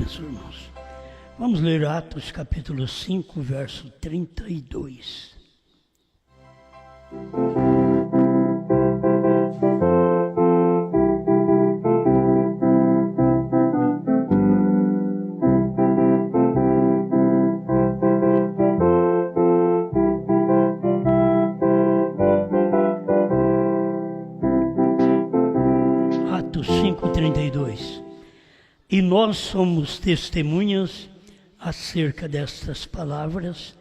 meus irmãos. Vamos ler Atos capítulo 5, verso 32. Atos 5:32. E nós somos testemunhas acerca destas palavras,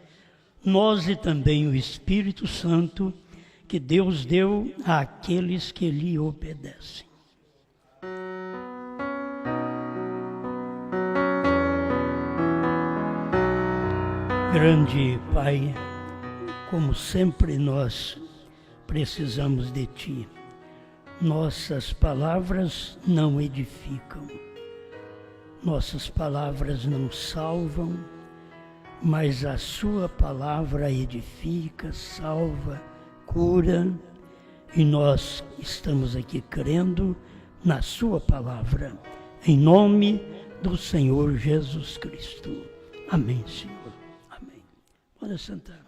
nós e também o Espírito Santo, que Deus deu àqueles que lhe obedecem. Grande Pai, como sempre nós precisamos de Ti. Nossas palavras não edificam, nossas palavras não salvam, mas a Sua palavra edifica, salva, cura, e nós estamos aqui crendo na Sua palavra, em nome do Senhor Jesus Cristo. Amém, Senhor. Amém. Pode sentar.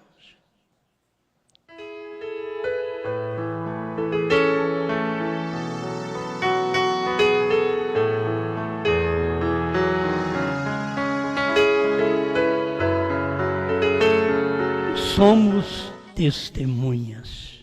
Somos testemunhas.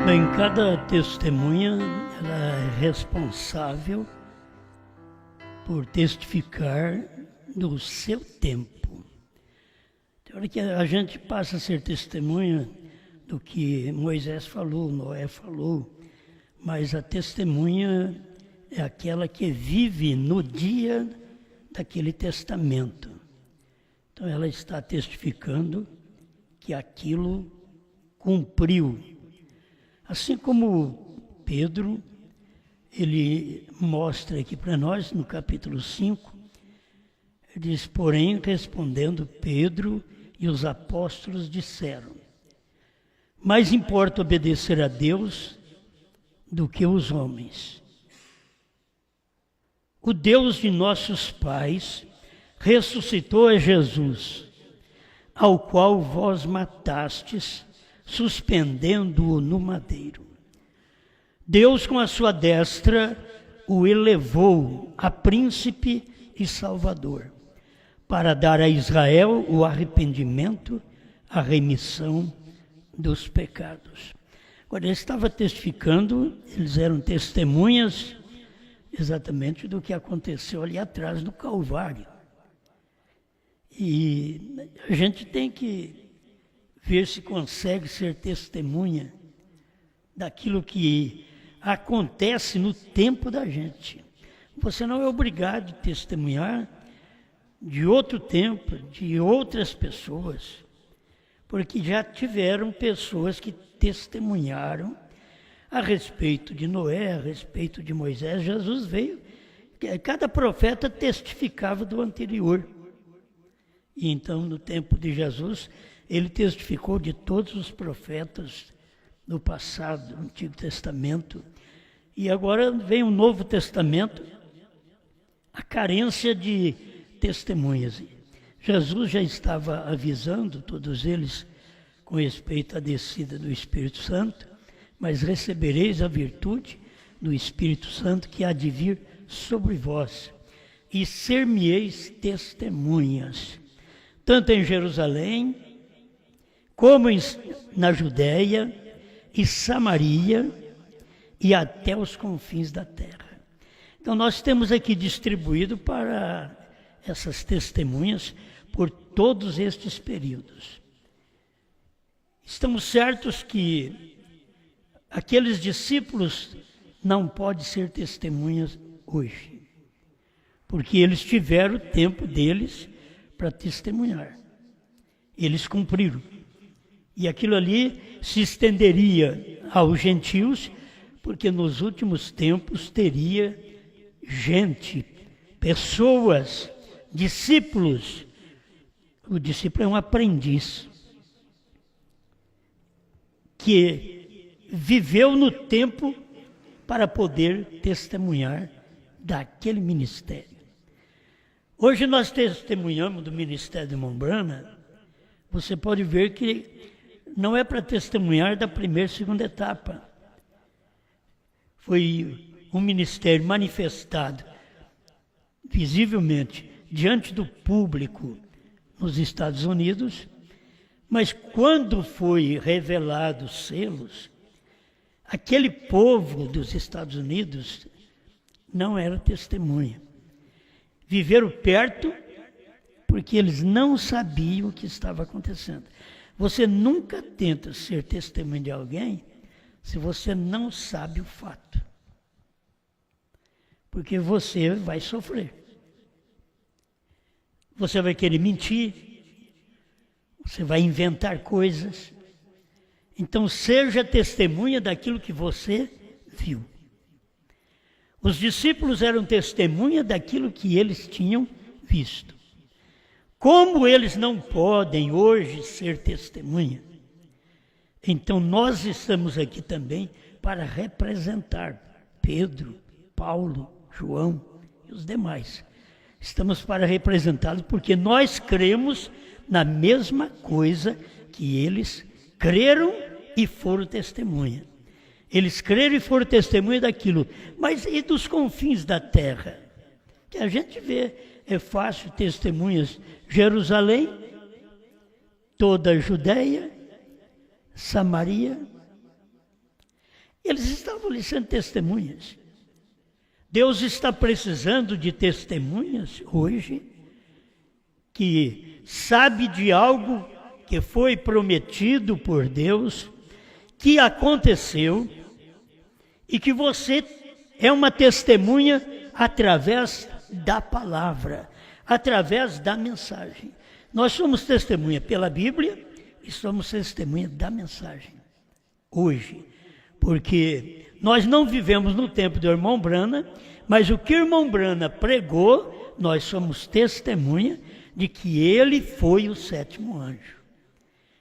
Bem, cada testemunha ela é responsável por testificar do seu tempo. Tem hora que a gente passa a ser testemunha do que Moisés falou, Noé falou, mas a testemunha é aquela que vive no dia daquele testamento. Então ela está testificando que aquilo cumpriu. Assim como Pedro, ele mostra aqui para nós no capítulo 5, ele diz, porém, respondendo Pedro e os apóstolos disseram, mais importa obedecer a Deus do que os homens. O Deus de nossos pais ressuscitou a Jesus, ao qual vós matastes, suspendendo-o no madeiro. Deus, com a sua destra, o elevou a príncipe e salvador, para dar a Israel o arrependimento, a remissão dos pecados. Agora, ele estava testificando, eles eram testemunhas exatamente do que aconteceu ali atrás do Calvário. E a gente tem que ver se consegue ser testemunha daquilo que acontece no tempo da gente. Você não é obrigado a testemunhar de outro tempo, de outras pessoas, porque já tiveram pessoas que testemunharam a respeito de Noé, a respeito de Moisés. Jesus veio, cada profeta testificava do anterior. E então, no tempo de Jesus, ele testificou de todos os profetas do passado, do Antigo Testamento. E agora vem o Novo Testamento, a carência de testemunhas. Jesus já estava avisando todos eles com respeito à descida do Espírito Santo, mas recebereis a virtude do Espírito Santo que há de vir sobre vós, e ser-me-eis testemunhas, tanto em Jerusalém, como na Judéia e Samaria e até os confins da terra. Então nós temos aqui distribuído para essas testemunhas por todos estes períodos. Estamos certos que aqueles discípulos não podem ser testemunhas hoje, porque eles tiveram o tempo deles para testemunhar. Eles cumpriram. E aquilo ali se estenderia aos gentios, porque nos últimos tempos teria gente, pessoas, discípulos. O discípulo é um aprendiz que viveu no tempo para poder testemunhar daquele ministério. Hoje nós testemunhamos do ministério de Mombrana. Você pode ver que não é para testemunhar da primeira e segunda etapa. Foi um ministério manifestado visivelmente diante do público nos Estados Unidos, mas quando foi revelado os selos, aquele povo dos Estados Unidos não era testemunha. Viveram perto porque eles não sabiam o que estava acontecendo. Você nunca tenta ser testemunha de alguém se você não sabe o fato. Porque você vai sofrer. Você vai querer mentir. Você vai inventar coisas. Então seja testemunha daquilo que você viu. Os discípulos eram testemunha daquilo que eles tinham visto. Como eles não podem hoje ser testemunha, então nós estamos aqui também para representar Pedro, Paulo, João e os demais. Estamos para representá-los porque nós cremos na mesma coisa que eles creram e foram testemunha. Eles creram e foram testemunha daquilo. Mas e dos confins da terra? Que a gente vê, é fácil, testemunhas. Jerusalém, toda a Judéia, Samaria. Eles estavam ali sendo testemunhas. Deus está precisando de testemunhas hoje, que sabe de algo que foi prometido por Deus, que aconteceu, e que você é uma testemunha através da palavra, através da mensagem. Nós somos testemunha pela Bíblia e somos testemunha da mensagem. Hoje, porque nós não vivemos no tempo do irmão Brana, mas o que o irmão Brana pregou, nós somos testemunha de que ele foi o sétimo anjo.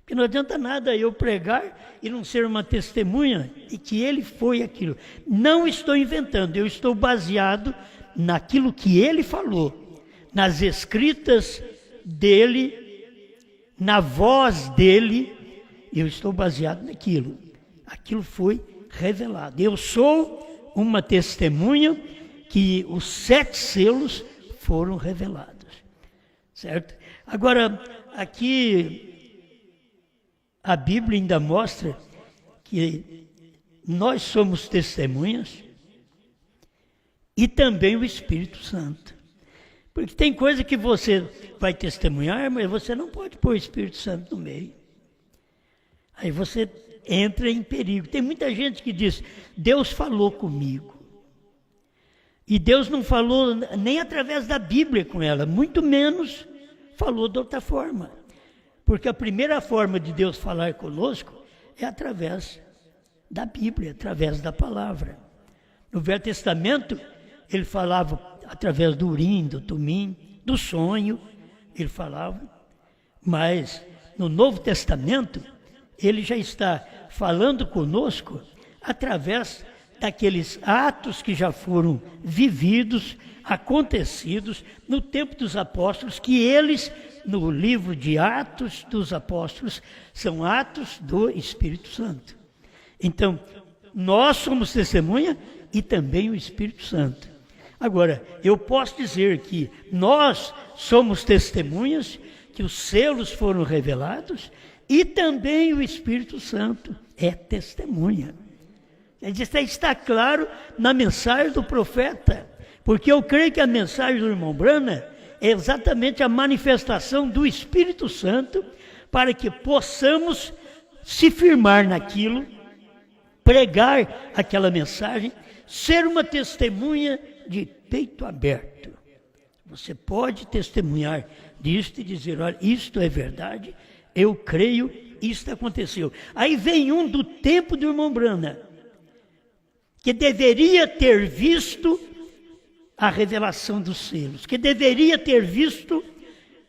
Porque não adianta nada eu pregar e não ser uma testemunha de que ele foi aquilo. Não estou inventando, eu estou baseado naquilo que ele falou, nas escritas dele, na voz dele, eu estou baseado naquilo. Aquilo foi revelado. Eu sou uma testemunha que os 7 selos foram revelados. Certo? Agora, aqui a Bíblia ainda mostra que nós somos testemunhas e também o Espírito Santo. Porque tem coisa que você vai testemunhar, mas você não pode pôr o Espírito Santo no meio. Aí você entra em perigo. Tem muita gente que diz, Deus falou comigo. E Deus não falou nem através da Bíblia com ela, muito menos falou de outra forma. Porque a primeira forma de Deus falar conosco é através da Bíblia, através da palavra. No Velho Testamento, ele falava através do Urim, do Tumim, do sonho, ele falava. Mas no Novo Testamento, ele já está falando conosco através daqueles atos que já foram vividos, acontecidos no tempo dos apóstolos, que eles, no livro de Atos dos Apóstolos, são atos do Espírito Santo. Então, nós somos testemunha e também o Espírito Santo. Agora, eu posso dizer que nós somos testemunhas, que os selos foram revelados, e também o Espírito Santo é testemunha. Está claro na mensagem do profeta, porque eu creio que a mensagem do irmão Brana é exatamente a manifestação do Espírito Santo para que possamos se firmar naquilo, pregar aquela mensagem, ser uma testemunha de peito aberto. Você pode testemunhar disto e dizer, olha, isto é verdade, eu creio, isto aconteceu. Aí vem um do tempo do irmão Brana, que deveria ter visto a revelação dos selos, que deveria ter visto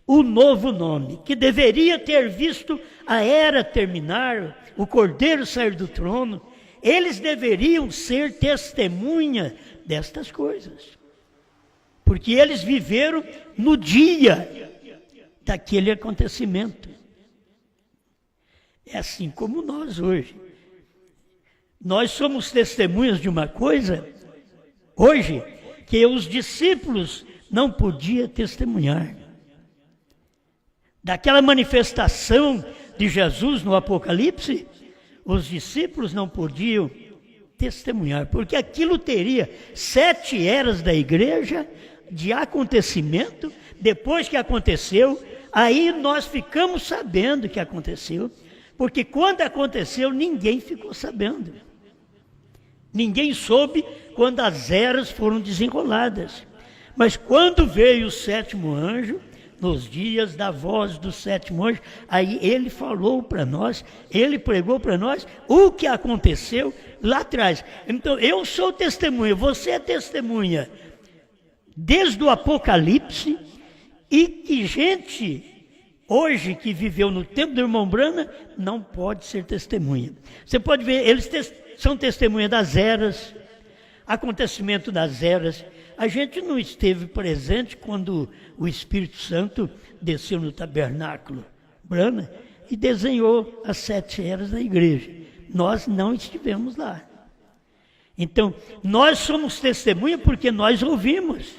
o novo nome, que deveria ter visto a era terminar, o Cordeiro sair do trono. Eles deveriam ser testemunha destas coisas, porque eles viveram no dia daquele acontecimento. É assim como nós hoje. Nós somos testemunhas de uma coisa, hoje, que os discípulos não podiam testemunhar. Daquela manifestação de Jesus no Apocalipse, os discípulos não podiam testemunhar, porque aquilo teria 7 eras da igreja de acontecimento. Depois que aconteceu, aí nós ficamos sabendo que aconteceu, porque quando aconteceu, ninguém ficou sabendo. Ninguém soube quando as eras foram desenroladas. Mas quando veio o 7º anjo, nos dias da voz do 7º anjo, aí ele falou para nós, ele pregou para nós o que aconteceu lá atrás. Então, eu sou testemunha, você é testemunha, desde o Apocalipse, e que gente hoje que viveu no tempo do irmão Brana não pode ser testemunha. Você pode ver, eles são testemunha das eras, acontecimento das eras. A gente não esteve presente quando o Espírito Santo desceu no tabernáculo Brana e desenhou as 7 eras da igreja. Nós não estivemos lá. Então, nós somos testemunha porque nós ouvimos,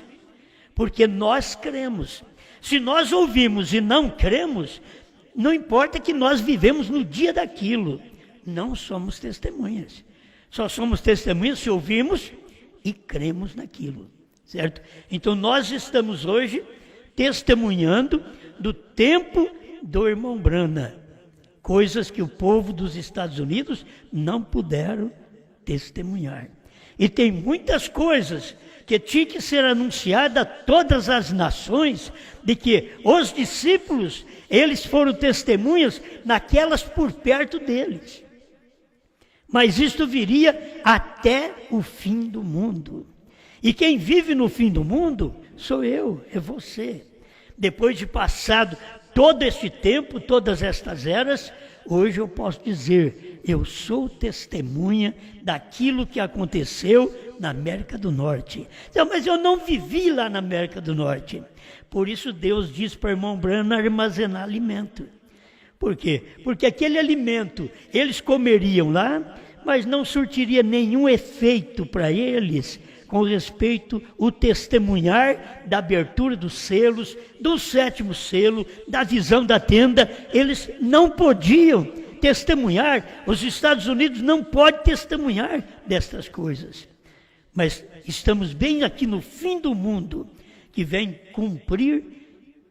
porque nós cremos. Se nós ouvimos e não cremos, não importa que nós vivemos no dia daquilo, não somos testemunhas. Só somos testemunhas se ouvimos e cremos naquilo, certo? Então nós estamos hoje testemunhando do tempo do irmão Brana, coisas que o povo dos Estados Unidos não puderam testemunhar. E tem muitas coisas que tinha que ser anunciada a todas as nações, de que os discípulos, eles foram testemunhas naquelas por perto deles. Mas isto viria até o fim do mundo. E quem vive no fim do mundo sou eu, é você. Depois de passado todo este tempo, todas estas eras, hoje eu posso dizer, eu sou testemunha daquilo que aconteceu na América do Norte. Então, mas eu não vivi lá na América do Norte. Por isso Deus diz para o irmão Brana armazenar alimento. Por quê? Porque aquele alimento eles comeriam lá, mas não surtiria nenhum efeito para eles com respeito ao testemunhar da abertura dos selos, do 7º selo, da visão da tenda. Eles não podiam testemunhar, os Estados Unidos não podem testemunhar destas coisas. Mas estamos bem aqui no fim do mundo, que vem cumprir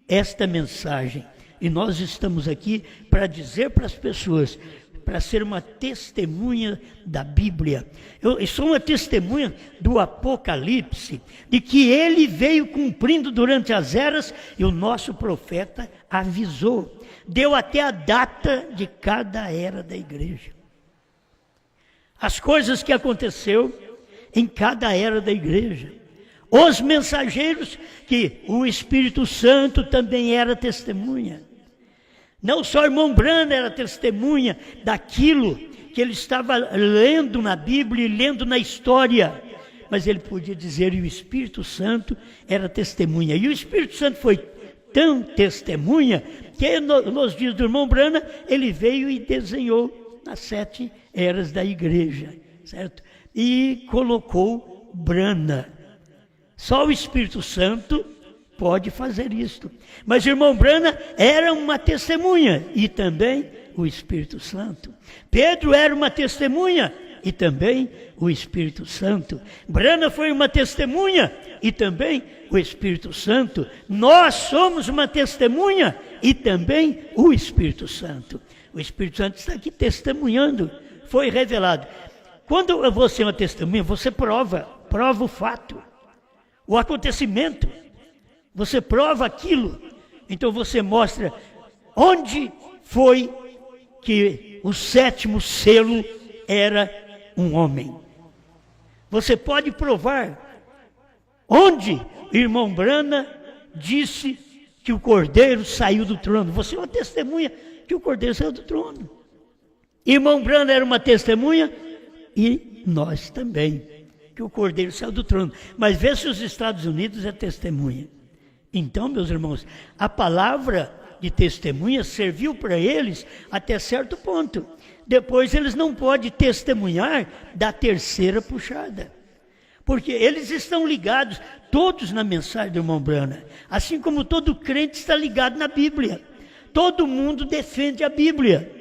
esta mensagem. E nós estamos aqui para dizer para as pessoas, para ser uma testemunha da Bíblia. Eu sou uma testemunha do Apocalipse, de que ele veio cumprindo durante as eras, e o nosso profeta avisou, deu até a data de cada era da igreja. As coisas que aconteceu em cada era da igreja. Os mensageiros, que o Espírito Santo também era testemunha. Não só o irmão Brana era testemunha daquilo que ele estava lendo na Bíblia e lendo na história, mas ele podia dizer, e o Espírito Santo era testemunha. E o Espírito Santo foi tão testemunha, que nos dias do irmão Brana, ele veio e desenhou as 7 eras da igreja, certo? E colocou Brana. Só o Espírito Santo pode fazer isto. Mas o irmão Brana era uma testemunha, e também o Espírito Santo. Pedro era uma testemunha, e também o Espírito Santo. Brana foi uma testemunha, e também o Espírito Santo. Nós somos uma testemunha, e também o Espírito Santo. O Espírito Santo está aqui testemunhando, foi revelado. Quando você é uma testemunha, você prova o fato, o acontecimento. Você prova aquilo, então você mostra onde foi que o sétimo selo era um homem. Você pode provar onde irmão Brana disse que o Cordeiro saiu do trono. Você é uma testemunha que o Cordeiro saiu do trono. Irmão Brana era uma testemunha e nós também, que o Cordeiro saiu do trono. Mas vê se os Estados Unidos é testemunha. Então, meus irmãos, a palavra de testemunha serviu para eles até certo ponto. Depois eles não podem testemunhar da terceira puxada. Porque eles estão ligados todos na mensagem do irmão Brana. Assim como todo crente está ligado na Bíblia. Todo mundo defende a Bíblia.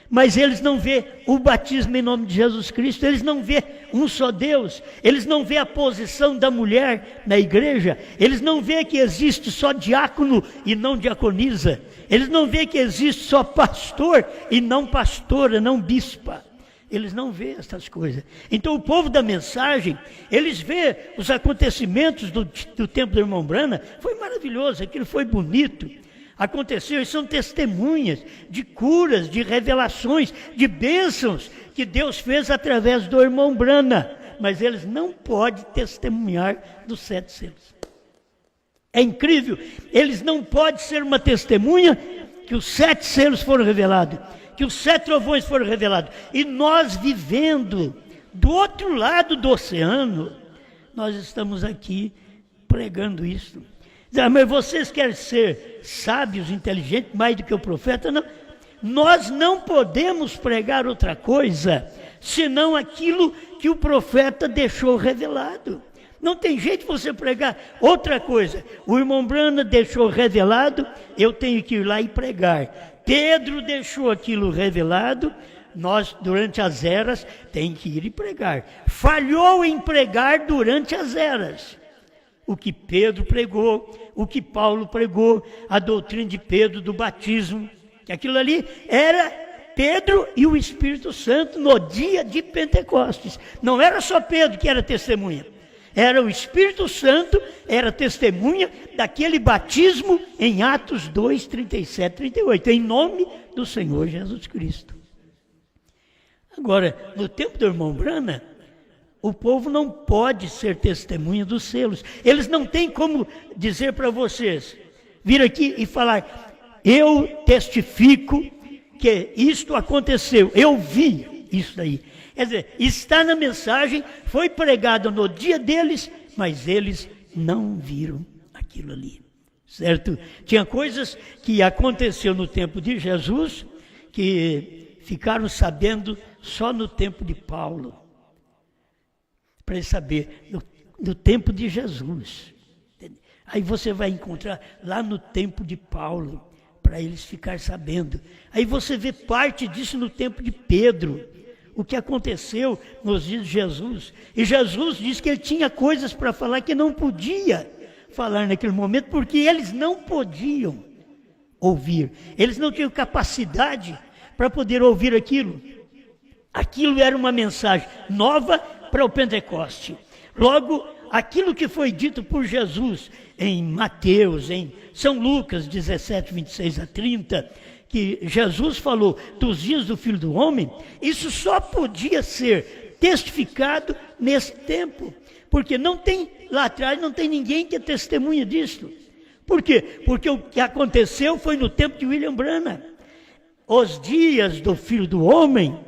Mas eles não vê o batismo em nome de Jesus Cristo, eles não vê um só Deus, eles não vê a posição da mulher na igreja, eles não vê que existe só diácono e não diaconisa, eles não vê que existe só pastor e não pastora, não bispa. Eles não vê essas coisas. Então o povo da mensagem, eles vê os acontecimentos do tempo do irmão Brana, foi maravilhoso, aquilo foi bonito. Aconteceu, e são testemunhas de curas, de revelações, de bênçãos que Deus fez através do irmão Brana. Mas eles não podem testemunhar dos 7 selos. É incrível, eles não podem ser uma testemunha que os 7 selos foram revelados, que os 7 trovões foram revelados. E nós vivendo do outro lado do oceano, nós estamos aqui pregando isso. Mas vocês querem ser sábios, inteligentes, mais do que o profeta? Não. Nós não podemos pregar outra coisa, senão aquilo que o profeta deixou revelado. Não tem jeito de você pregar outra coisa. O irmão Brana deixou revelado, eu tenho que ir lá e pregar. Pedro deixou aquilo revelado, nós, durante as eras, tem que ir e pregar. Falhou em pregar durante as eras. O que Pedro pregou, o que Paulo pregou, a doutrina de Pedro do batismo, que aquilo ali era Pedro e o Espírito Santo no dia de Pentecostes. Não era só Pedro que era testemunha, era o Espírito Santo, era testemunha daquele batismo em Atos 2, 37, 38, em nome do Senhor Jesus Cristo. Agora, no tempo do irmão Brana, o povo não pode ser testemunha dos selos. Eles não têm como dizer para vocês, vir aqui e falar, eu testifico que isto aconteceu, eu vi isso daí. Quer dizer, está na mensagem, foi pregado no dia deles, mas eles não viram aquilo ali, certo? Tinha coisas que aconteceu no tempo de Jesus, que ficaram sabendo só no tempo de Paulo. Para ele saber, no tempo de Jesus. Aí você vai encontrar lá no tempo de Paulo, para eles ficarem sabendo. Aí você vê parte disso no tempo de Pedro, o que aconteceu nos dias de Jesus. E Jesus disse que ele tinha coisas para falar que não podia falar naquele momento, porque eles não podiam ouvir. Eles não tinham capacidade para poder ouvir aquilo. Aquilo era uma mensagem nova para o Pentecoste. Logo, aquilo que foi dito por Jesus em Mateus, em São Lucas 17, 26 a 30, que Jesus falou dos dias do Filho do Homem, isso só podia ser testificado nesse tempo, porque não tem, lá atrás não tem ninguém que é testemunha disso. Por quê? Porque o que aconteceu foi no tempo de William Branham. Os dias do Filho do Homem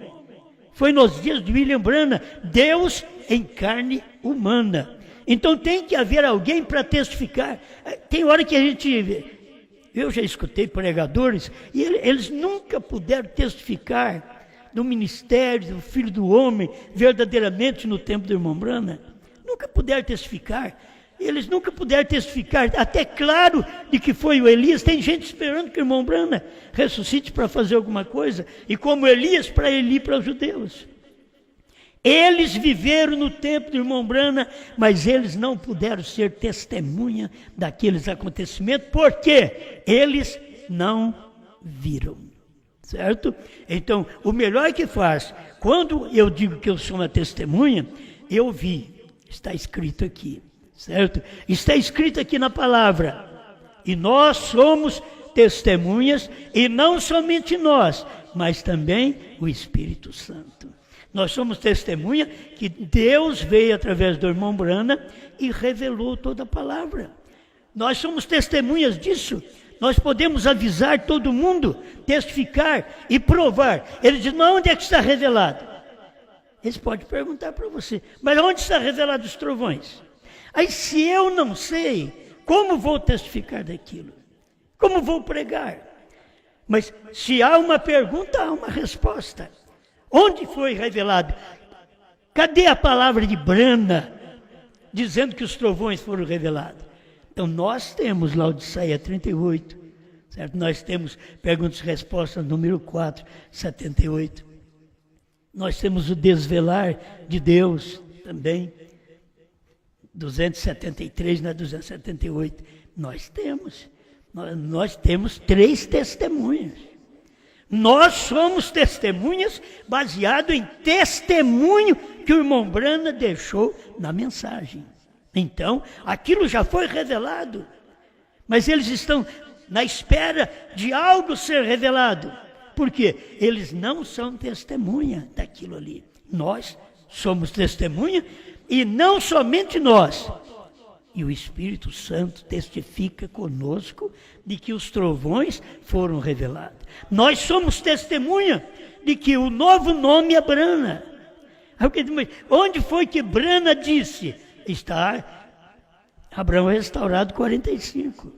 foi nos dias de William Branham, Deus em carne humana. Então tem que haver alguém para testificar. Tem hora que a gente, eu já escutei pregadores, e eles nunca puderam testificar do ministério do Filho do Homem, verdadeiramente no tempo do irmão Branham. Nunca puderam testificar. Eles nunca puderam testificar, até claro de que foi o Elias. Tem gente esperando que o irmão Branham ressuscite para fazer alguma coisa, e como Elias, para ele ir para os judeus. Eles viveram no tempo do irmão Branham, mas eles não puderam ser testemunha daqueles acontecimentos, porque eles não viram, certo? Então, o melhor que faz, quando eu digo que eu sou uma testemunha, eu vi, está escrito aqui. Certo? Está escrito aqui na palavra. E nós somos testemunhas, e não somente nós, mas também o Espírito Santo. Nós somos testemunha que Deus veio através do irmão Brana e revelou toda a palavra. Nós somos testemunhas disso. Nós podemos avisar todo mundo, testificar e provar. Ele diz, mas onde é que está revelado? Eles podem perguntar para você, mas onde está revelado os trovões? Aí se eu não sei, como vou testificar daquilo? Como vou pregar? Mas se há uma pergunta, há uma resposta. Onde foi revelado? Cadê a palavra de Brana, dizendo que os trovões foram revelados? Então nós temos Laodiceia 38, certo? Nós temos perguntas e respostas número 4, 78. Nós temos o desvelar de Deus também, 273, não é 278. Nós temos 3 testemunhas. Nós somos testemunhas baseado em testemunho que o irmão Brana deixou na mensagem. Então, aquilo já foi revelado, mas eles estão na espera de algo ser revelado. Por quê? Eles não são testemunha daquilo ali. Nós somos testemunha, e não somente nós. E o Espírito Santo testifica conosco de que os trovões foram revelados. Nós somos testemunha de que o novo nome é Brana. Onde foi que Brana disse? Está Abraão restaurado 45.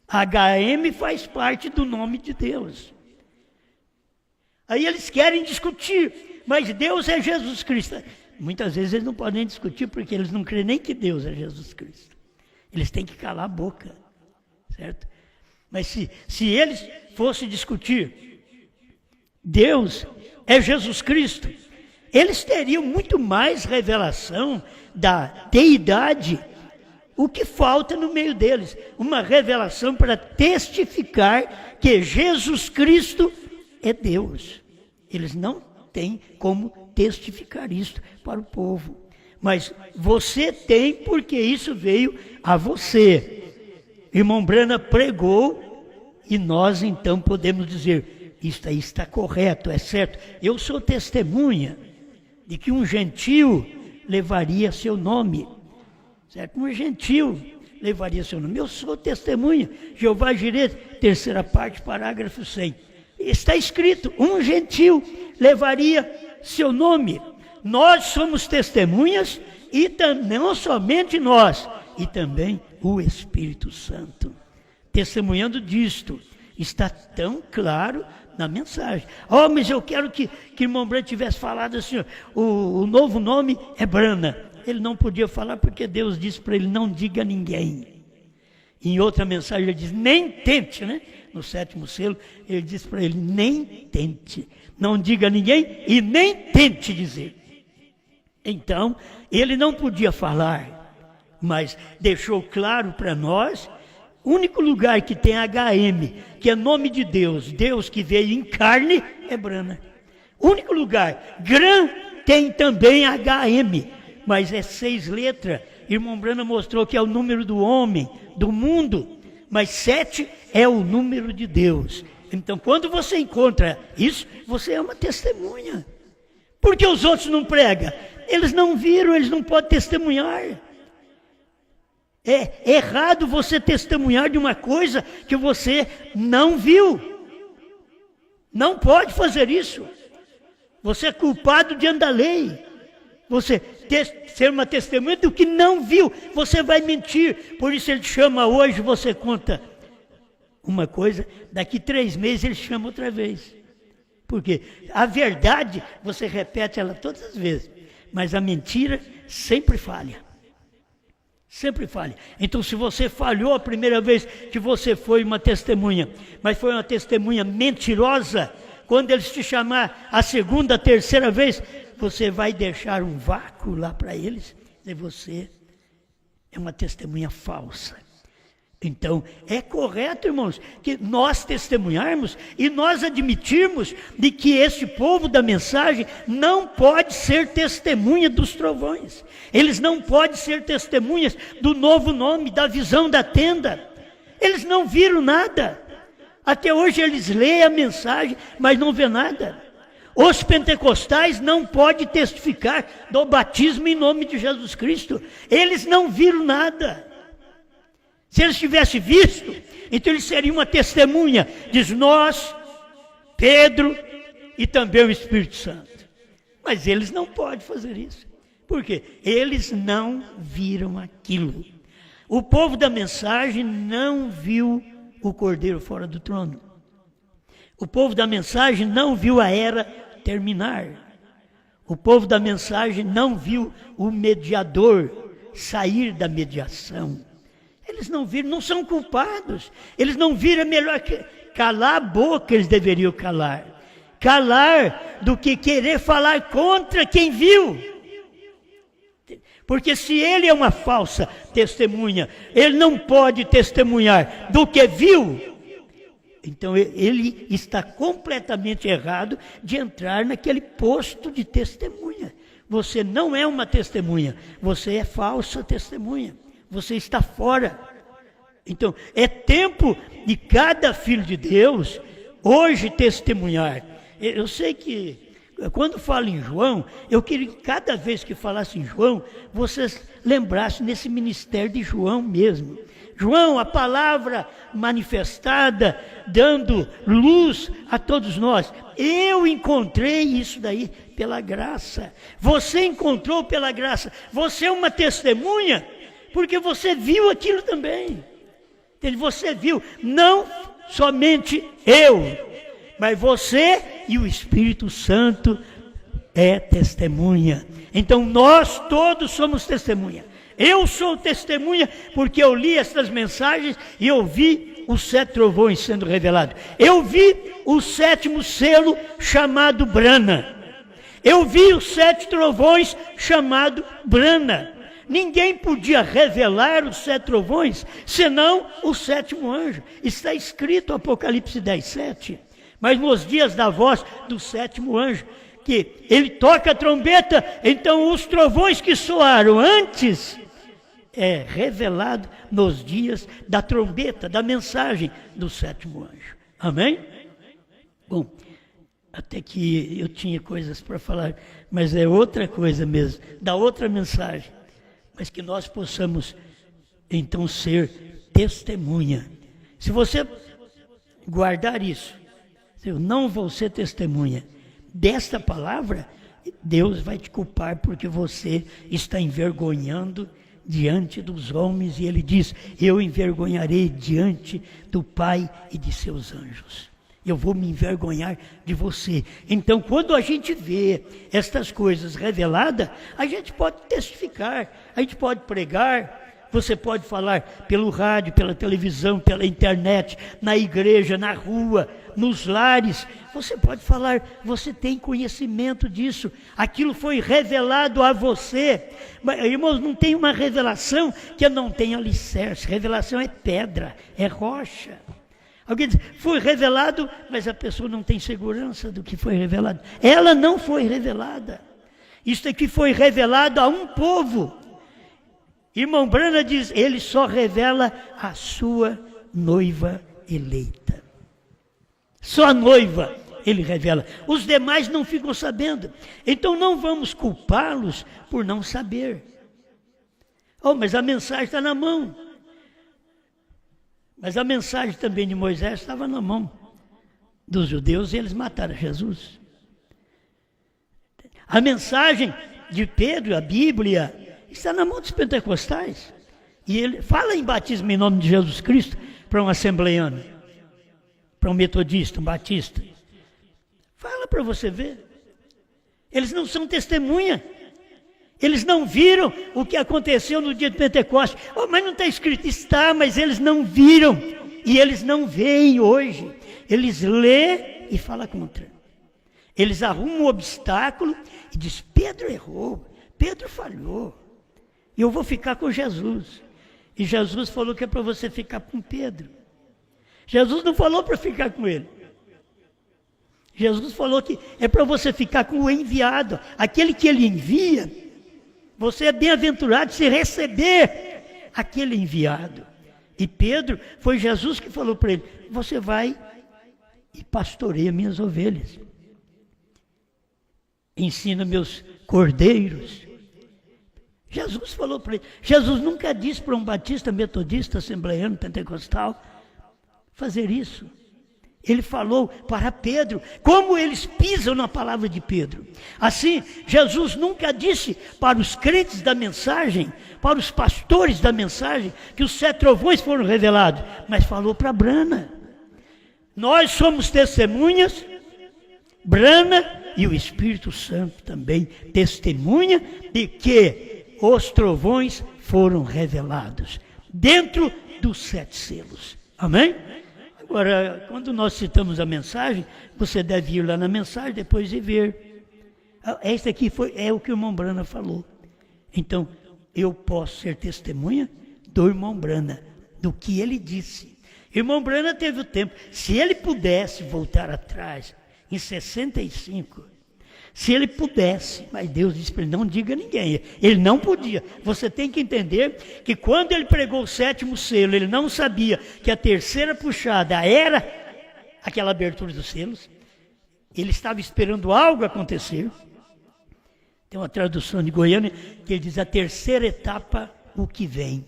HM faz parte do nome de Deus. Aí eles querem discutir, mas Deus é Jesus Cristo. Muitas vezes eles não podem discutir porque eles não creem nem que Deus é Jesus Cristo. Eles têm que calar a boca, certo? Mas se eles fossem discutir, Deus é Jesus Cristo, eles teriam muito mais revelação da deidade. O que falta no meio deles? Uma revelação para testificar que Jesus Cristo é Deus. Eles não têm como testificar isso para o povo. Mas você tem, porque isso veio a você. Irmão Brana pregou e nós então podemos dizer, isso aí está correto, é certo. Eu sou testemunha de que um gentio levaria seu nome. Certo? Um gentio levaria seu nome. Eu sou testemunha. Jeová Jireh, 3ª parte, parágrafo 100. Está escrito, um gentio levaria seu nome. Nós somos testemunhas, e não somente nós, e também o Espírito Santo. Testemunhando disto, está tão claro na mensagem. Oh, mas eu quero que irmão Brana tivesse falado assim, o novo nome é Brana. Ele não podia falar porque Deus disse para ele, não diga a ninguém. Em outra mensagem ele diz, nem tente, né? No 7º selo, ele disse para ele, nem tente. Não diga a ninguém e nem tente dizer. Então, ele não podia falar, mas deixou claro para nós, o único lugar que tem HM, que é nome de Deus, Deus que veio em carne, é Brana. Único lugar. Gran tem também HM, mas é 6 letras. Irmão Brana mostrou que é o número do homem, do mundo, mas 7 é o número de Deus. Então, quando você encontra isso, você é uma testemunha. Por que os outros não pregam? Eles não viram, eles não podem testemunhar. É errado você testemunhar de uma coisa que você não viu. Não pode fazer isso. Você é culpado diante da lei. Você ser uma testemunha do que não viu. Você vai mentir. Por isso ele chama hoje, você conta uma coisa, daqui 3 meses ele chama outra vez. Porque a verdade, você repete ela todas as vezes. Mas a mentira sempre falha. Sempre falha. Então, se você falhou a primeira vez que você foi uma testemunha, mas foi uma testemunha mentirosa, quando eles te chamar a 2ª, 3ª vez, você vai deixar um vácuo lá para eles, e você é uma testemunha falsa. Então, é correto, irmãos, que nós testemunharmos e nós admitirmos de que esse povo da mensagem não pode ser testemunha dos trovões. Eles não podem ser testemunhas do novo nome, da visão da tenda. Eles não viram nada. Até hoje eles leem a mensagem, mas não vê nada. Os pentecostais não podem testificar do batismo em nome de Jesus Cristo. Eles não viram nada. Se eles tivessem visto, então eles seriam uma testemunha. Diz nós, Pedro e também o Espírito Santo. Mas eles não podem fazer isso. Por quê? Eles não viram aquilo. O povo da mensagem não viu o Cordeiro fora do trono. O povo da mensagem não viu a era terminar. O povo da mensagem não viu o mediador sair da mediação. Eles não viram, não são culpados. Eles não viram, é melhor que calar a boca, eles deveriam calar. Calar do que querer falar contra quem viu. Porque se ele é uma falsa testemunha, ele não pode testemunhar do que viu. Então ele está completamente errado de entrar naquele posto de testemunha. Você não é uma testemunha, você é falsa testemunha. Você está fora. Então é tempo de cada filho de Deus hoje testemunhar. Eu sei que quando falo em João, eu queria que cada vez que falasse em João, vocês lembrassem nesse ministério de João mesmo. João, a palavra manifestada, dando luz a todos nós. Eu encontrei isso daí pela graça. Você encontrou pela graça. Você é uma testemunha, porque você viu aquilo também. Você viu, não somente eu, mas você e o Espírito Santo é testemunha. Então nós todos somos testemunha. Eu sou testemunha porque eu li essas mensagens e eu vi os 7 trovões sendo revelados. Eu vi o 7º selo chamado Brana. Eu vi os 7 trovões chamado Brana. Ninguém podia revelar os 7 trovões, senão o 7º anjo. Está escrito Apocalipse 10:7. Mas nos dias da voz do 7º anjo, que ele toca a trombeta, então os trovões que soaram antes é revelado nos dias da trombeta, da mensagem do 7º anjo. Amém? Bom, até que eu tinha coisas para falar, mas é outra coisa mesmo, da outra mensagem. Mas que nós possamos, então, ser testemunha. Se você guardar isso, eu não vou ser testemunha desta palavra, Deus vai te culpar porque você está envergonhando diante dos homens, e ele diz, eu envergonharei diante do Pai e de seus anjos. Eu vou me envergonhar de você. Então, quando a gente vê estas coisas reveladas, a gente pode testificar, a gente pode pregar, você pode falar pelo rádio, pela televisão, pela internet, na igreja, na rua, nos lares. Você pode falar, você tem conhecimento disso. Aquilo foi revelado a você. Mas, irmãos, não tem uma revelação que não tenha alicerce. Revelação é pedra, é rocha. Alguém diz, foi revelado, mas a pessoa não tem segurança do que foi revelado. Ela não foi revelada. Isso aqui foi revelado a um povo. Irmão Brana diz, ele só revela a sua noiva eleita. Só a noiva ele revela. Os demais não ficam sabendo. Então não vamos culpá-los por não saber. Oh, mas a mensagem está na mão. Mas a mensagem também de Moisés estava na mão dos judeus e eles mataram Jesus. A mensagem de Pedro, a Bíblia, está na mão dos pentecostais. E ele fala em batismo em nome de Jesus Cristo para um assembleiano, para um metodista, um batista. Fala para você ver. Eles não são testemunha. Eles não viram o que aconteceu no dia de Pentecostes. Oh, mas não está escrito. Está, mas eles não viram. E eles não veem hoje. Eles lêem e falam contra. Eles arrumam um obstáculo e dizem, Pedro errou, Pedro falhou. E eu vou ficar com Jesus. E Jesus falou que é para você ficar com Pedro. Jesus não falou para ficar com ele. Jesus falou que é para você ficar com o enviado. Aquele que ele envia. Você é bem-aventurado se receber aquele enviado. E Pedro, foi Jesus que falou para ele, você vai e pastoreia minhas ovelhas. Ensina meus cordeiros. Jesus falou para ele. Jesus nunca disse para um batista, metodista, assembleiano, pentecostal fazer isso. Ele falou para Pedro, como eles pisam na palavra de Pedro. Assim, Jesus nunca disse para os crentes da mensagem, para os pastores da mensagem, que os 7 trovões foram revelados, mas falou para Brana. Nós somos testemunhas, Brana e o Espírito Santo também testemunha de que os trovões foram revelados dentro dos 7 selos. Amém? Agora, quando nós citamos a mensagem, você deve ir lá na mensagem depois e ver. Esse aqui é o que o irmão Brana falou. Então, eu posso ser testemunha do irmão Brana, do que ele disse. Irmão Brana teve o tempo. Se ele pudesse voltar atrás, em 65, se ele pudesse, mas Deus disse para ele, não diga a ninguém, ele não podia. Você tem que entender que quando ele pregou o 7º selo, ele não sabia que a terceira puxada era aquela abertura dos selos, ele estava esperando algo acontecer. Tem uma tradução de Goiânia que ele diz, a terceira etapa, o que vem.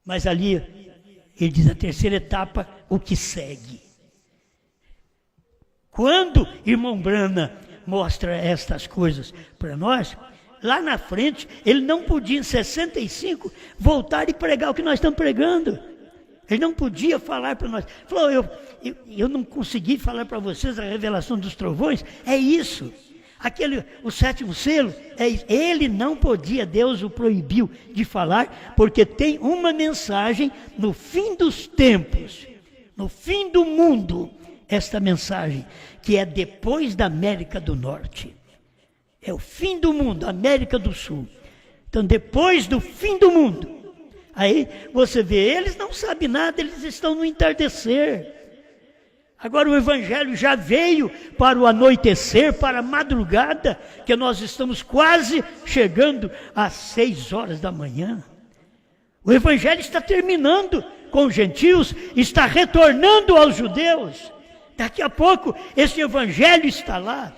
Mas ali, ele diz, a terceira etapa, o que segue. Quando irmão Brana mostra estas coisas para nós, lá na frente, ele não podia, em 65, voltar e pregar o que nós estamos pregando. Ele não podia falar para nós. Falou, eu não consegui falar para vocês a revelação dos trovões, é isso. O 7º selo, ele não podia, Deus o proibiu de falar, porque tem uma mensagem no fim dos tempos, no fim do mundo, esta mensagem, que é depois da América do Norte. É o fim do mundo, América do Sul. Então, depois do fim do mundo, aí você vê, eles não sabem nada, eles estão no entardecer. Agora o Evangelho já veio para o anoitecer, para a madrugada, que nós estamos quase chegando às 6 horas da manhã. O Evangelho está terminando com os gentios, está retornando aos judeus. Daqui a pouco esse Evangelho está lá,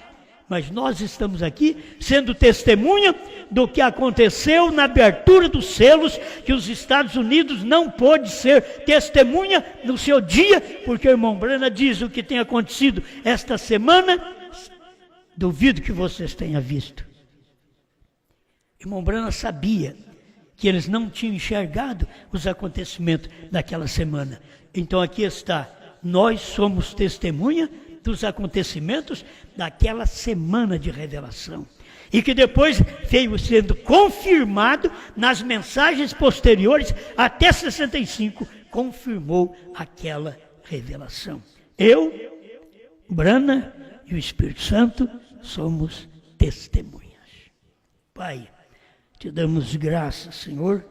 mas nós estamos aqui sendo testemunha do que aconteceu na abertura dos selos, que os Estados Unidos não pôde ser testemunha no seu dia, porque o irmão Brana diz o que tem acontecido esta semana, duvido que vocês tenham visto. O irmão Brana sabia que eles não tinham enxergado os acontecimentos daquela semana. Então aqui está. Nós somos testemunha dos acontecimentos daquela semana de revelação. E que depois veio sendo confirmado nas mensagens posteriores, até 65, confirmou aquela revelação. Eu, Brana e o Espírito Santo somos testemunhas. Pai, te damos graças, Senhor,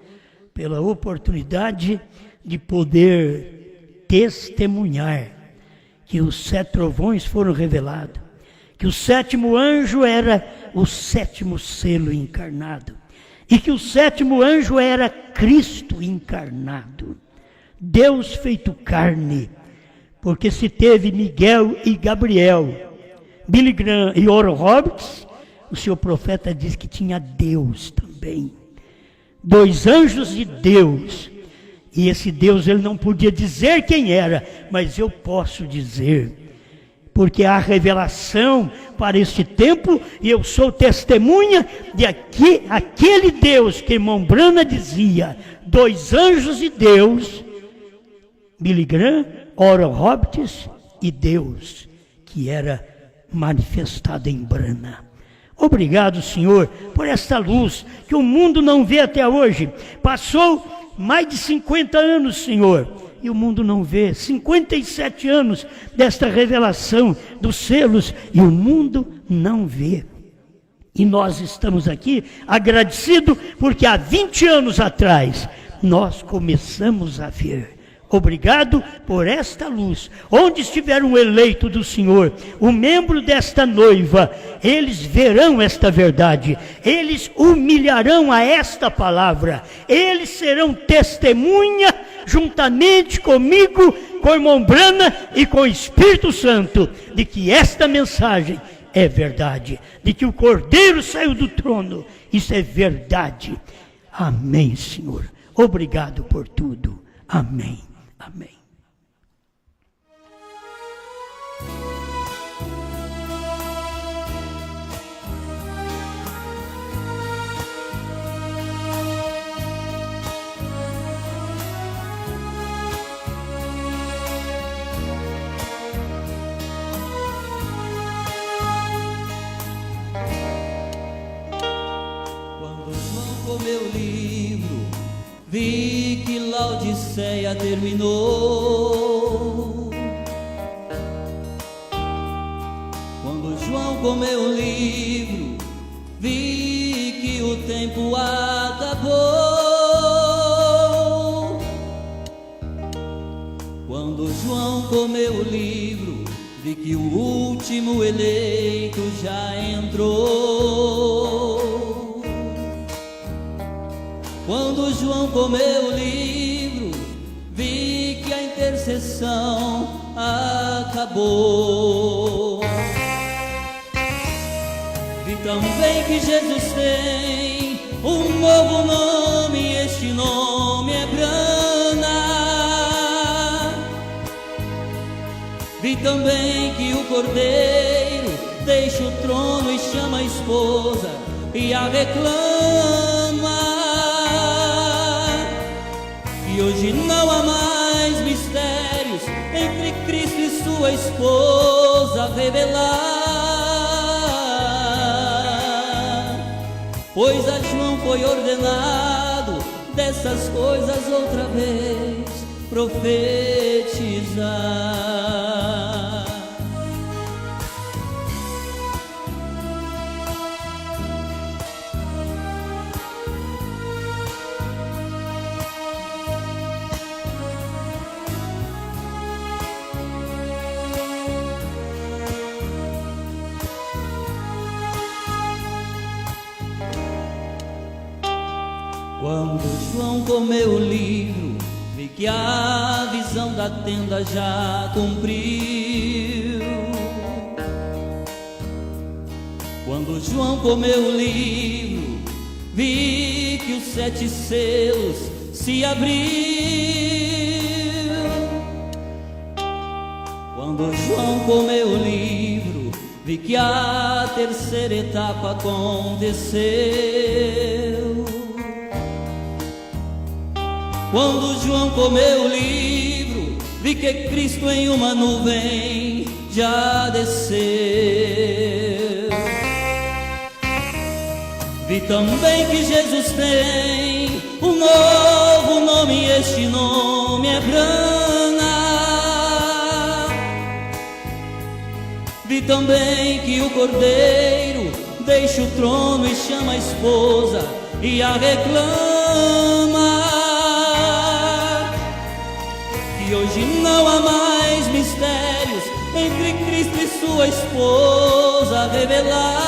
pela oportunidade de poder testemunhar que os 7 trovões foram revelados, que o 7º anjo era o 7º selo encarnado, e que o 7º anjo era Cristo encarnado, Deus feito carne, porque se teve Miguel e Gabriel, Billy Graham e Oral Roberts, o seu profeta diz que tinha Deus também, 2 anjos de Deus. E esse Deus, ele não podia dizer quem era, mas eu posso dizer, porque há revelação para este tempo, e eu sou testemunha de aquele Deus que irmão Brana dizia, 2 anjos de Deus, Billy Graham, Oral Roberts e Deus, que era manifestado em Brana. Obrigado, Senhor, por esta luz que o mundo não vê até hoje. Passou mais de 50 anos, Senhor, e o mundo não vê. 57 anos desta revelação dos selos, e o mundo não vê. E nós estamos aqui agradecidos, porque há 20 anos atrás, nós começamos a ver. Obrigado por esta luz. Onde estiver um eleito do Senhor, um membro desta noiva, eles verão esta verdade, eles humilharão a esta palavra, eles serão testemunha juntamente comigo, com a irmã Brana e com o Espírito Santo, de que esta mensagem é verdade, de que o Cordeiro saiu do trono, isso é verdade. Amém, Senhor. Obrigado por tudo. Amém. Amém. Meu livro, vi que Laodiceia terminou. Quando João comeu o livro, vi que o tempo acabou. Quando João comeu o livro, vi que o último eleito já entrou. Quando João comeu o livro, vi que a intercessão acabou. Vi também que Jesus tem um novo nome, e este nome é Brana. Vi também que o Cordeiro deixa o trono e chama a esposa e a reclama. E hoje não há mais mistérios entre Cristo e sua esposa a revelar, pois a João foi ordenado dessas coisas outra vez profetizar. Quando João comeu o livro, vi que a visão da tenda já cumpriu. Quando João comeu o livro, vi que os 7 selos se abriu. Quando João comeu o livro, vi que a terceira etapa aconteceu. Quando João comeu o livro, vi que Cristo em uma nuvem já desceu. Vi também que Jesus tem um novo nome, e este nome é Brana. Vi também que o Cordeiro deixa o trono e chama a esposa e a reclama. E hoje não há mais mistérios entre Cristo e sua esposa a revelar,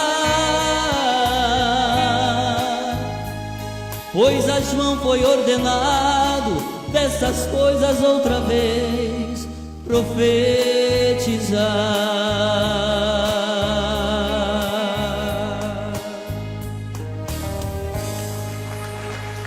pois a João foi ordenado dessas coisas outra vez profetizar.